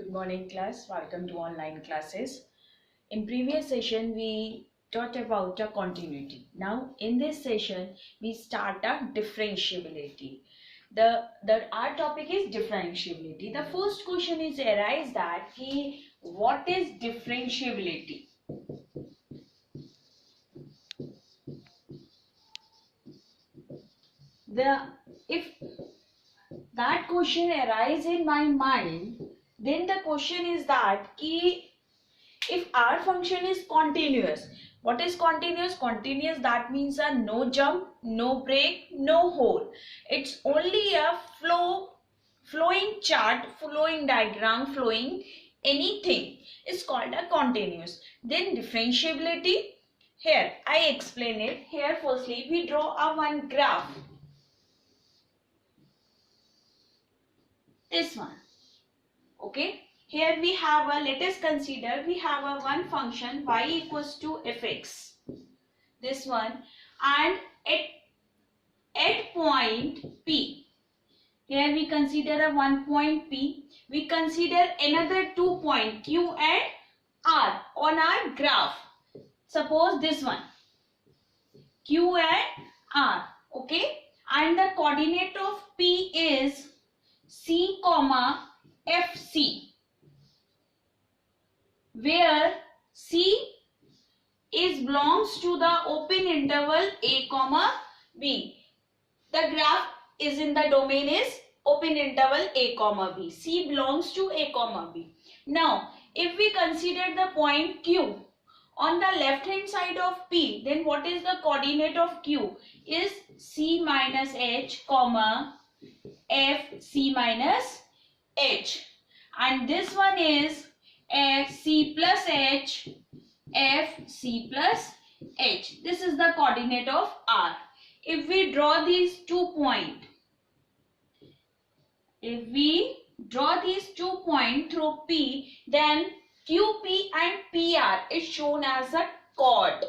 Good morning class, welcome to online classes. In previous session we taught about a continuity. Now in this session we start a differentiability. Our topic is differentiability. The first question is arise that what is differentiability? If that question arises in my mind, then the question is that if our function is continuous, what is continuous? Continuous, that means a no jump, no break, no hole. It's only a flowing chart, flowing diagram, flowing anything is called a continuous. Then differentiability, here I explain it. Here firstly we draw a one graph. This one. Okay. Here we have a, let us consider we have a one function y equals to fx. This one, and at point P. Here we consider a one point P. We consider another 2 point Q and R on our graph. Suppose this one. Q and R. Okay. And the coordinate of P is C, FC, where C belongs to the open interval A, B. The graph is in the domain is open interval A, B. C belongs to A, B. Now, if we consider the point Q on the left hand side of P, then what is the coordinate of Q? Is C minus H, F C minus H, and this one is F C plus H, F C plus H. This is the coordinate of R. If we draw these 2 points, through P, then QP and PR is shown as a chord.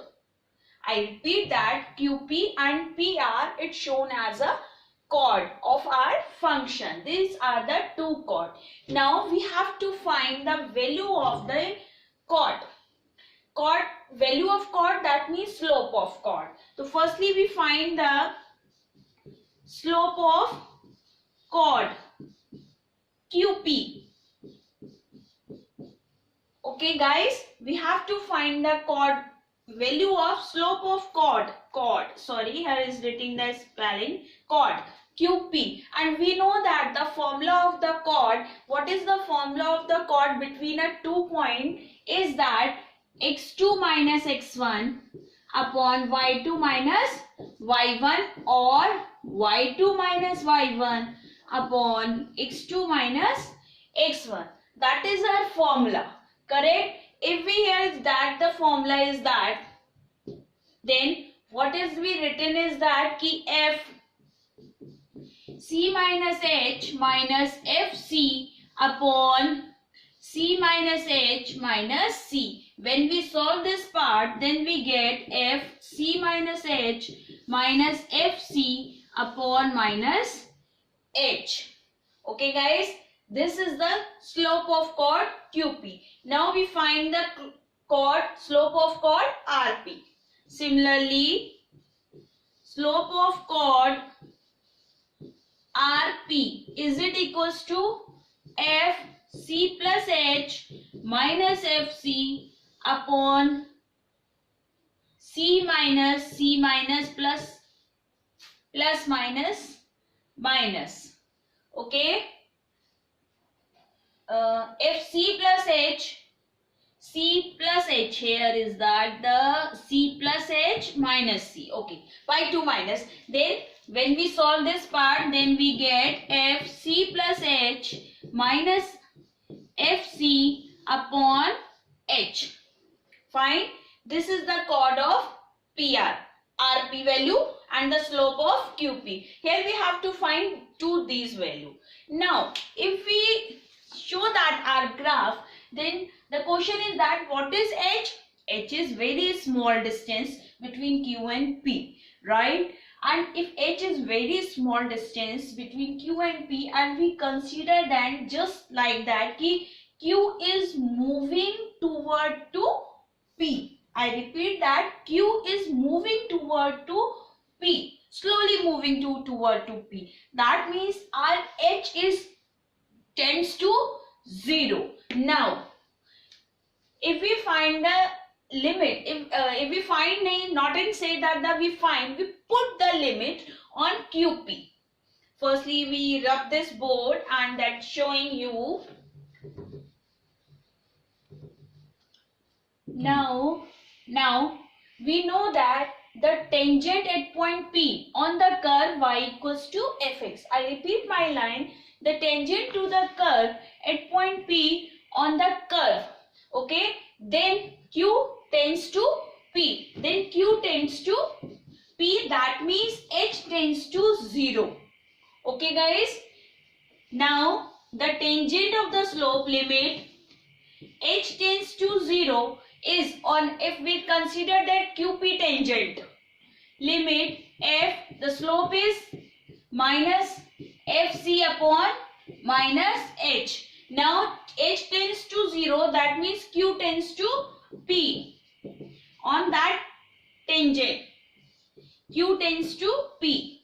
I repeat that QP and PR is shown as a chord of our function. These are the two chords. Now we have to find the value of the chord. Value of chord, that means slope of chord. So firstly we find the slope of chord QP. Okay guys, we have to find the chord value of slope of chord. Sorry, here is written the spelling chord. QP, and we know that the formula of the chord, what is the formula of the chord between a 2 point is that x2 minus x1 upon y2 minus y1 or y2 minus y1 upon x2 minus x1. That is our formula, correct? If we hear that the formula is that, then what is be written is that F C minus H minus FC upon C minus H minus C. When we solve this part, then we get F C minus H minus FC upon minus H. Okay guys, this is the slope of chord QP. Now we find the slope of chord RP. Similarly, slope of chord RP, is it equals to F C plus H minus FC upon C minus plus minus. Okay. FC plus H, C plus H, here is that the C plus H minus C. Okay, by 2 minus. Then when we solve this part, then we get FC plus H minus FC upon H. Fine. This is the chord of PR, RP value and the slope of QP. Here we have to find these value. Now, if we show that our graph, then the question is that what is H? H is very small distance between Q and P, right? And if H is very small distance between Q and P, and we consider that just like that Q is moving toward to P. I repeat that Q is moving toward to P. Slowly moving toward to P. That means our H is tends to 0. Now, if we find the limit, if we find not in say that we find, we put the limit on QP. Firstly, we rub this board and that's showing you. Now we know that the tangent at point P on the curve y equals to fx. I repeat my line. The tangent to the curve at point P on the curve. Okay. Then Q tends to P. Then Q tends to P. That means H tends to 0. Okay guys. Now the tangent of the slope limit H tends to 0 is on, if we consider that QP tangent, limit f, the slope is minus fc upon minus h. Now h tends to 0, that means q tends to p. On that tangent, q tends to p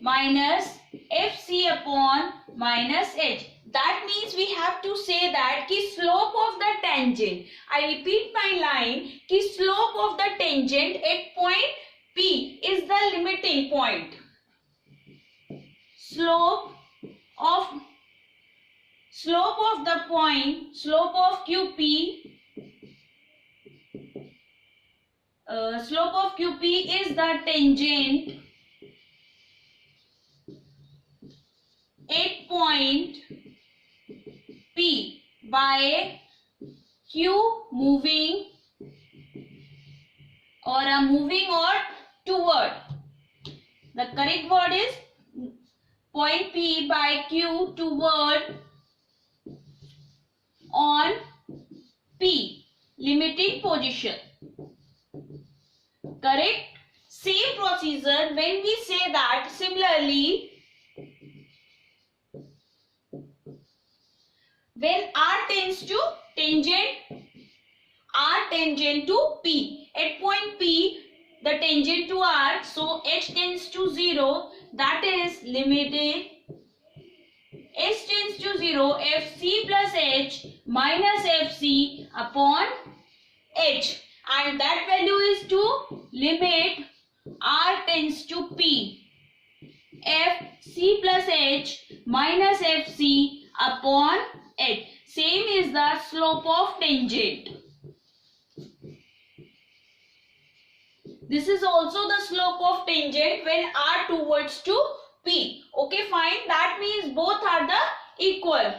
minus fc upon minus h. That means we have to say that ki slope of the tangent, I repeat my line, ki slope of the tangent at point P is the limiting point. Slope of the point, slope of QP, slope of QP is the tangent at point P by Q moving or toward. The correct word is point P by Q toward on P, limiting position. Correct? Same procedure when we say that similarly when R tends to tangent to P. At point P, the tangent to R, so H tends to 0. That is limited. H tends to 0. Fc plus H minus Fc upon H. And that value is to limit R tends to P. Fc plus H minus Fc upon H. Same is the slope of tangent. This is also the slope of tangent when R towards to P. Okay, fine. That means both are the equal.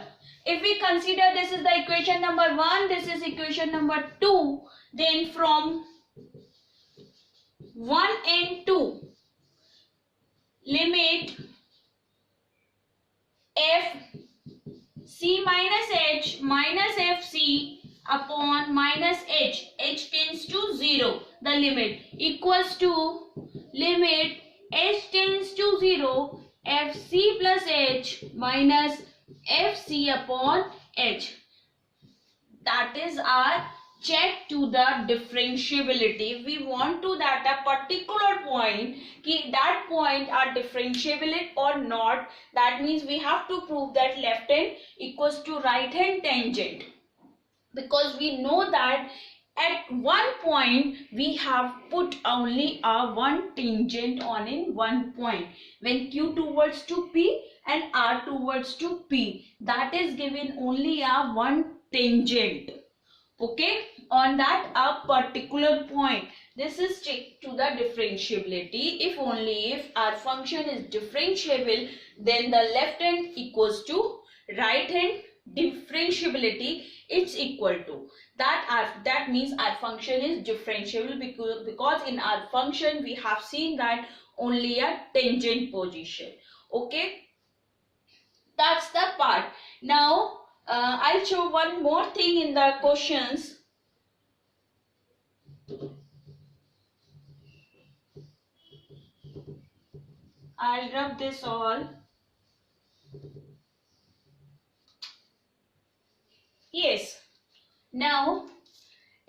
If we consider this is the equation number 1, this is equation number 2, then from 1 and 2, limit f c minus h minus fc upon minus h, h tends to 0, the limit equals to limit h tends to 0, fc plus h minus fc upon h. That is our check to the differentiability. If we want to that a particular point, that point are differentiable or not, that means we have to prove that left hand equals to right hand tangent. Because we know that at one point we have put only a one tangent on in one point. When Q towards to P and R towards to P, that is given only a one tangent. Okay, on that a particular point. This is check to the differentiability. If only if our function is differentiable, then the left hand equals to right hand differentiability, it's equal to that means our function is differentiable because in our function we have seen that only a tangent position. Okay, that's the part. Now I'll show one more thing in the questions. I'll rub this all. Yes. Now,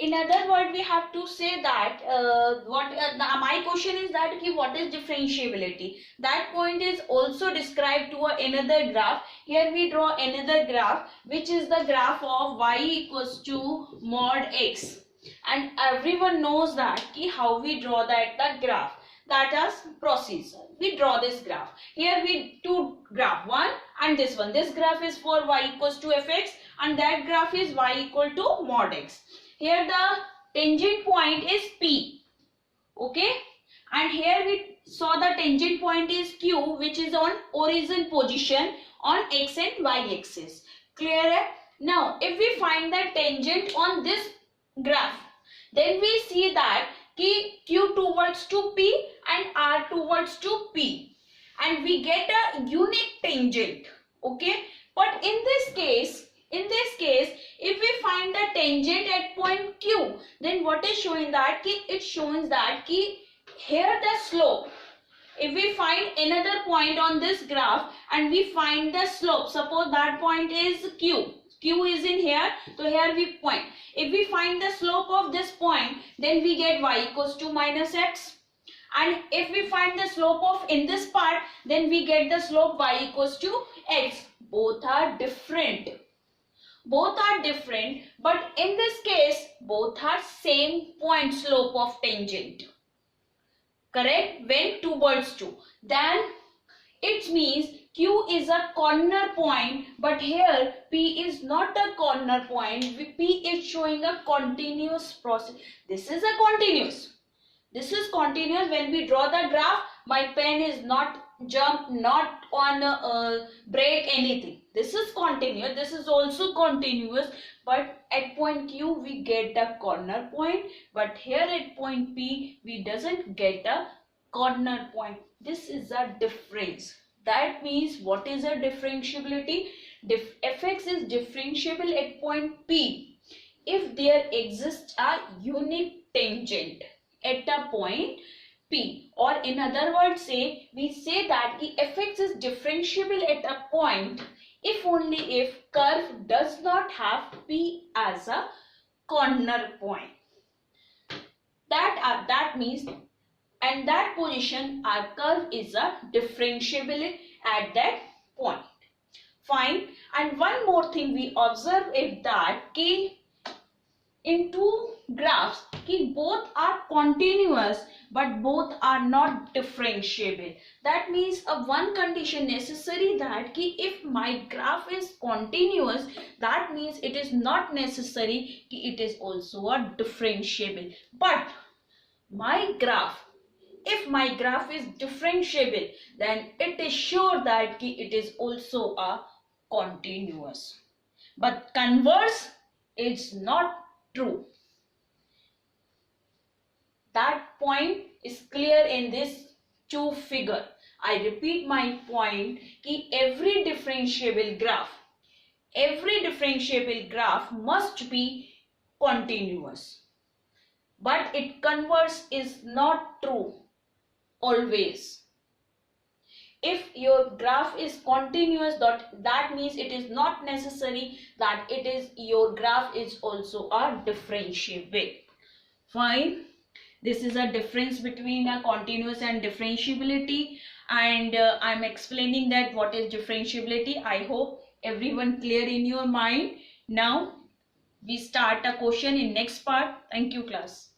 in other words, we have to say that my question is that what is differentiability? That point is also described to another graph. Here we draw another graph, which is the graph of y equals to mod x, and everyone knows that how we draw the graph. That is procedure. We draw this graph. Here we two graph, one and this one. This graph is for y equals to fx, and that graph is y equal to mod x. Here the tangent point is P, okay, and here we saw the tangent point is Q, which is on origin position on x and y axis. Clear? Now if we find the tangent on this graph, then we see that Q towards to P and R towards to P, and we get a unique tangent, okay. But in this case, if we find the tangent at point Q, then what is showing that it shows that here the slope, if we find another point on this graph and we find the slope, suppose that point is Q is in here, so here we point. If we find the slope of this point, then we get y equals to minus x, and if we find the slope of in this part, then we get the slope y equals to x. Both are different. Both are different, but in this case, both are same point slope of tangent. Correct? When towards 2. Then it means Q is a corner point, but here P is not a corner point. P is showing a continuous process. This is a continuous. This is continuous. When we draw the graph, my pen is not jump, not on break anything. This is continuous. This is also continuous. But at point Q we get the corner point. But here at point P we doesn't get a corner point. This is a difference. That means what is a differentiability? Fx is differentiable at point P if there exists a unique tangent at a point P, or in other words we say that fx is differentiable at a point if only if curve does not have P as a corner point. That means and that position our curve is a differentiable at that point. Fine. And one more thing we observe is that in two graphs both are continuous but both are not differentiable. That means one condition necessary that if my graph is continuous, that means it is not necessary it is also a differentiable. But if my graph is differentiable, then it is sure that it is also a continuous. But converse is not true. That point is clear in this two figure. I repeat my point every differentiable graph must be continuous. But it converse is not true always. If your graph is continuous, that means it is not necessary that your graph is also a differentiable. Fine. This is a difference between a continuous and differentiability, and I'm explaining that what is differentiability. I hope everyone clear in your mind. Now we start a question in next part. Thank you, class.